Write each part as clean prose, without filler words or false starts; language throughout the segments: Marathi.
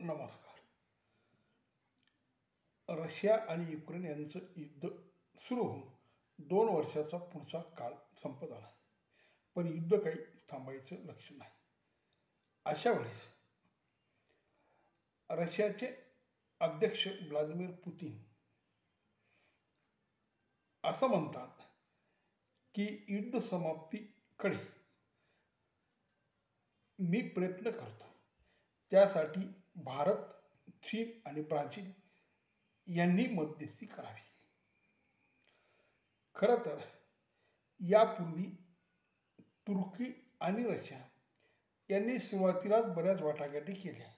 नमस्कार. रशिया आणि युक्रेन यांचं युद्ध सुरू होऊन 2 वर्षाचा पुढचा काळ संपत आला, पण युद्ध काही थांबायचं लक्षण नाही. अशा वेळेस रशियाचे अध्यक्ष व्लादिमीर पुतीन असं म्हणतात की युद्ध समाप्तीकडे मी प्रयत्न करतो. त्यासाठी भारत, चीन आणि ब्राझील यांनी मध्यस्थी करावी. खरं तर यापूर्वी तुर्की आणि रशिया यांनी सुरुवातीलाच बऱ्याच वाटाघाटी केल्या,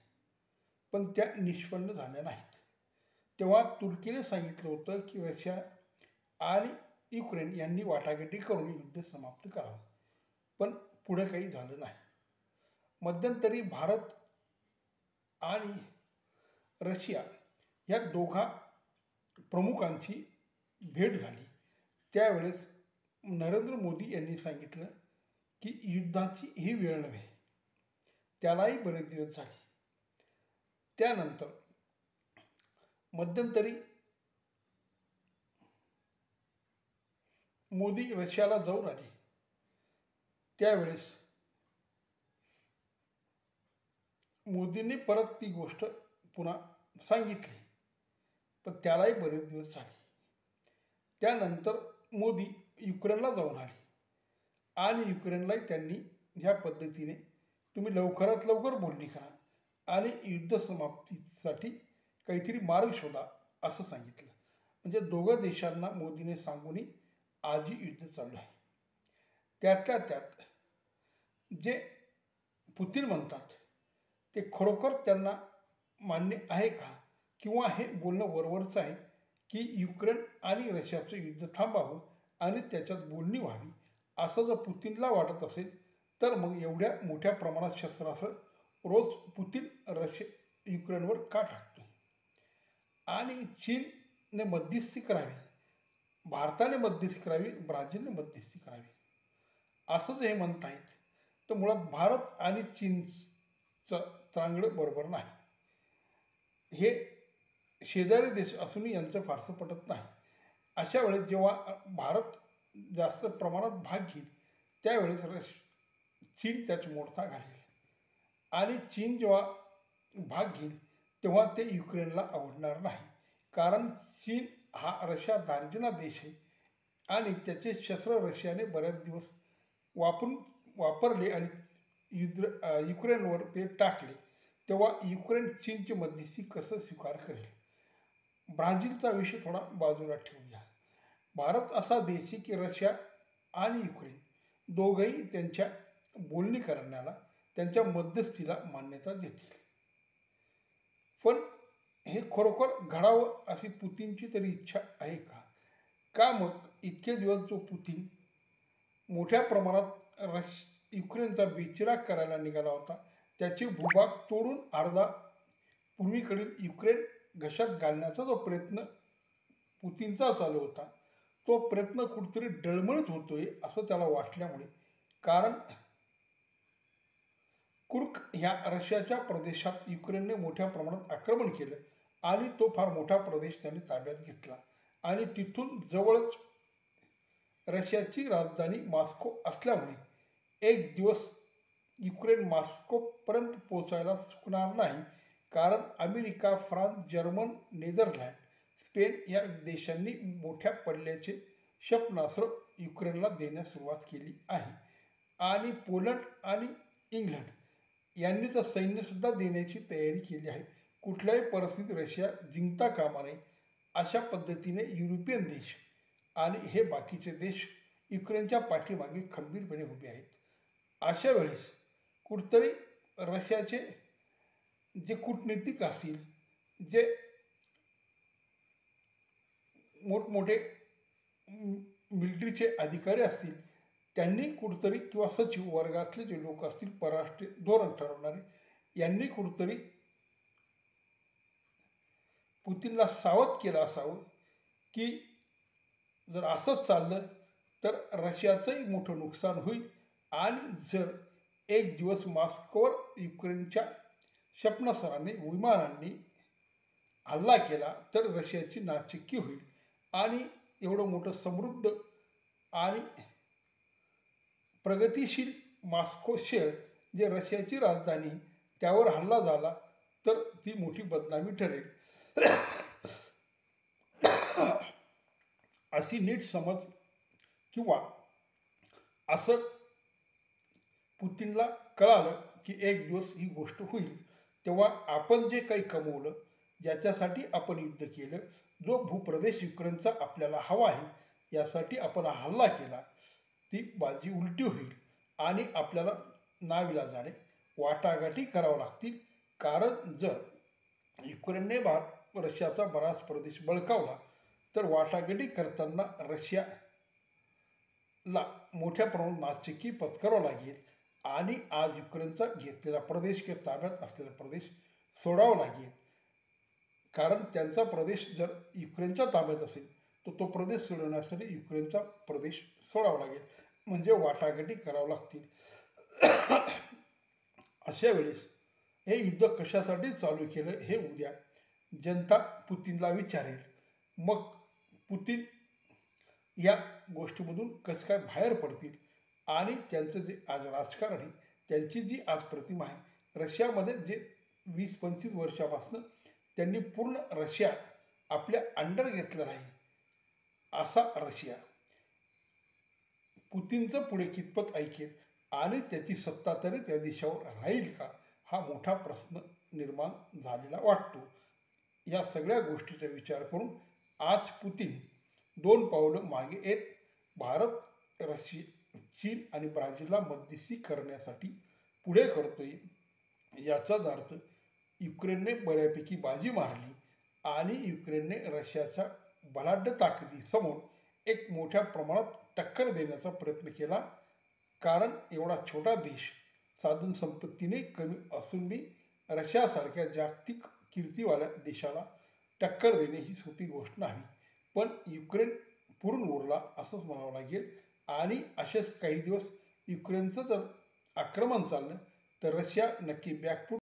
पण त्या निष्पन्न झाल्या नाहीत. तेव्हा तुर्कीने सांगितलं होतं की रशिया आणि युक्रेन यांनी वाटाघाटी करून युद्ध समाप्त करावं, पण पुढे काही झालं नाही. मध्यंतरी भारत आणि रशिया या दोघा प्रमुखांची भेट झाली. त्यावेळेस नरेंद्र मोदी यांनी सांगितलं की युद्धाची ही वेळ नव्हे. त्यालाही बरेच दिवस झाले. त्यानंतर मध्यंतरी मोदी रशियाला जाऊन आले. त्यावेळेस मोदींनी परत ती गोष्ट पुन्हा सांगितली, पण त्यालाही बरेच दिवस झाले. त्यानंतर मोदी युक्रेनला जाऊन आले आणि युक्रेनलाही त्यांनी ह्या पद्धतीने तुम्ही लवकरात लवकर बोलणी करा आणि युद्ध समाप्तीसाठी काहीतरी मार्ग शोधा असं सांगितलं. म्हणजे दोघं देशांना मोदीने सांगूनही आजही युद्ध चालू आहे. त्यातल्या त्यात जे पुतीन म्हणतात ते खरोखर त्यांना मान्य आहे का, किंवा हे बोलणं वरवरचं आहे की युक्रेन आणि रशियाचं युद्ध थांबावं आणि त्याच्यात बोलणी व्हावी, असं जर पुतीनला वाटत असेल तर मग एवढ्या मोठ्या प्रमाणात शस्त्रास्त्र रोज पुतीन युक्रेनवर का टाकतो. आणि चीनने मध्यस्थी करावी, भारताने मध्यस्थी करावी, ब्राझीलने मध्यस्थी करावी असं जे हे म्हणत आहेत, तर मुळात भारत आणि चीनचं चांगलं बरोबर नाही. हे शेजारी देश असूनही यांचं फारसं पटत नाही. अशा वेळेस जेव्हा भारत जास्त प्रमाणात भाग घेईल त्यावेळेस चीन त्याचा मोर्चा घालेल आणि चीन जेव्हा भाग घेईल तेव्हा ते युक्रेनला आवडणार नाही. कारण चीन हा रशिया दार्जिना देश आहे आणि त्याचे शस्त्र रशियाने बऱ्याच दिवस वापरले आणि युक्रेनवर ते टाकले, तेव्हा युक्रेन चीनची मध्यस्थी कसं स्वीकार करेल. ब्राझीलचा विषय थोडा बाजूला ठेवूया. भारत असा देश आहे की रशिया आणि युक्रेन दोघंही त्यांच्या बोलणी करण्याला, त्यांच्या मध्यस्थीला मान्यता देतील. पण हे खरोखर घडावं अशी पुतीनची तरी इच्छा आहे का? का मग इतके दिवस जो पुतीन मोठ्या प्रमाणात युक्रेनचा बेचिराग करायला निघाला होता, त्याचे भूभाग तोडून अर्धा पूर्वीकडील युक्रेन घशात घालण्याचा जो प्रयत्न पुतीनचा चालू होता, तो प्रयत्न कुठेतरी डळमळीत होतोय असं त्याला वाटल्यामुळे, कारण कुर्क ह्या रशियाच्या प्रदेशात युक्रेनने मोठ्या प्रमाणात आक्रमण केलं आणि तो फार मोठा प्रदेश त्यांनी ताब्यात घेतला आणि तिथून जवळच रशियाची राजधानी मॉस्को असल्यामुळे एक दिवस युक्रेन मॉस्कोपर्यंत पोचायला चुकणार नाही. कारण America, France, German, Netherland, Spain या देशांनी मोठ्या पल्ल्याचे क्षेपणास्त्र युक्रेनला देण्यास सुरुवात केली आहे आणि पोलंड आणि इंग्लंड यांनी तर सैन्यसुद्धा देण्याची तयारी केली आहे. कुठल्याही परिस्थितीत रशिया जिंकता कामा नये अशा पद्धतीने युरोपियन देश आणि हे बाकीचे देश युक्रेनच्या पाठीमागे खंबीरपणे उभे आहेत. अशा वेळेस कुठतरी रशियाचे जे कूटनीतिक असतील, जे मोठमोठे मिलिटरीचे अधिकारी असतील, त्यांनी कुठतरी, किंवा सचिव वर्गातले जे लोक असतील, परराष्ट्र धोरण ठरवणारे, यांनी कुठतरी पुतीनला सावध केलं असावं की जर असंच चाललं तर रशियाचंही मोठं नुकसान होईल आणि जर एक दिवस मॉस्कोवर युक्रेनच्या क्षेपणास्त्रांनी विमानांनी हल्ला केला तर रशियाची नाचक्की होईल आणि एवढं मोठं समृद्ध आणि प्रगतिशील मॉस्को शहर जे रशियाची राजधानी त्यावर हल्ला झाला तर ती मोठी बदनामी ठरेल अशी नीट समज किंवा असं पुतीनला कळालं की एक दिवस ही गोष्ट होईल तेव्हा आपण जे काही कमवलं, ज्याच्यासाठी आपण युद्ध केलं, जो भूप्रदेश युक्रेनचा आपल्याला हवा आहे यासाठी आपण हल्ला केला, ती बाजी उलटी होईल आणि आपल्याला नाविलाजाने वाटाघाटी करावं लागतील. कारण जर युक्रेनने रशियाचा बराच प्रदेश बळकावला तर वाटाघाटी करताना रशियाला मोठ्या प्रमाणात नाचक्की पत्करावं लागेल आणि आज युक्रेनचा घेतलेला प्रदेश किंवा ताब्यात असलेला प्रदेश सोडावा लागेल. कारण त्यांचा प्रदेश जर युक्रेनच्या ताब्यात असेल तर तो प्रदेश सोडवण्यासाठी युक्रेनचा प्रदेश सोडावा लागेल, म्हणजे वाटाघाटी करावं लागतील. अशा वेळेस हे युद्ध कशासाठी चालू केलं हे उद्या जनता पुतीनला विचारेल. मग पुतीन या गोष्टीमधून कसं काय बाहेर पडतील आणि त्यांचं जे आज राजकारण आहे, त्यांची जी आज प्रतिमा आहे, रशियामध्ये जे 20-25 वर्षापासून त्यांनी पूर्ण रशिया आपल्या अंडर घेतलेला आहे, असा रशिया पुतीनचं पुढे कितपत ऐकेल आणि त्याची सत्ता तरी त्या देशावर राहील का, हा मोठा प्रश्न निर्माण झालेला वाटतो. या सगळ्या गोष्टीचा विचार करून आज पुतीन 2 पावलं मागे येत भारत, रशिया, चीन आणि ब्राझीलला मध्यस्थी करण्यासाठी पुढे करतोय. याचाच अर्थ युक्रेनने बऱ्यापैकी बाजी मारली आणि युक्रेनने रशियाच्या बलाढ्य ताकदीसमोर एक मोठ्या प्रमाणात टक्कर देण्याचा प्रयत्न केला. कारण एवढा छोटा देश साधन संपत्तीने कमी असून बी रशियासारख्या जागतिक कीर्तीवाल्या देशाला टक्कर देणे ही सोपी गोष्ट नाही. पण युक्रेन पुरून उरला असंच म्हणावं लागेल आणि असेच काही दिवस युक्रेनचं जर आक्रमण चाललं तर रशिया नक्की बॅकफूट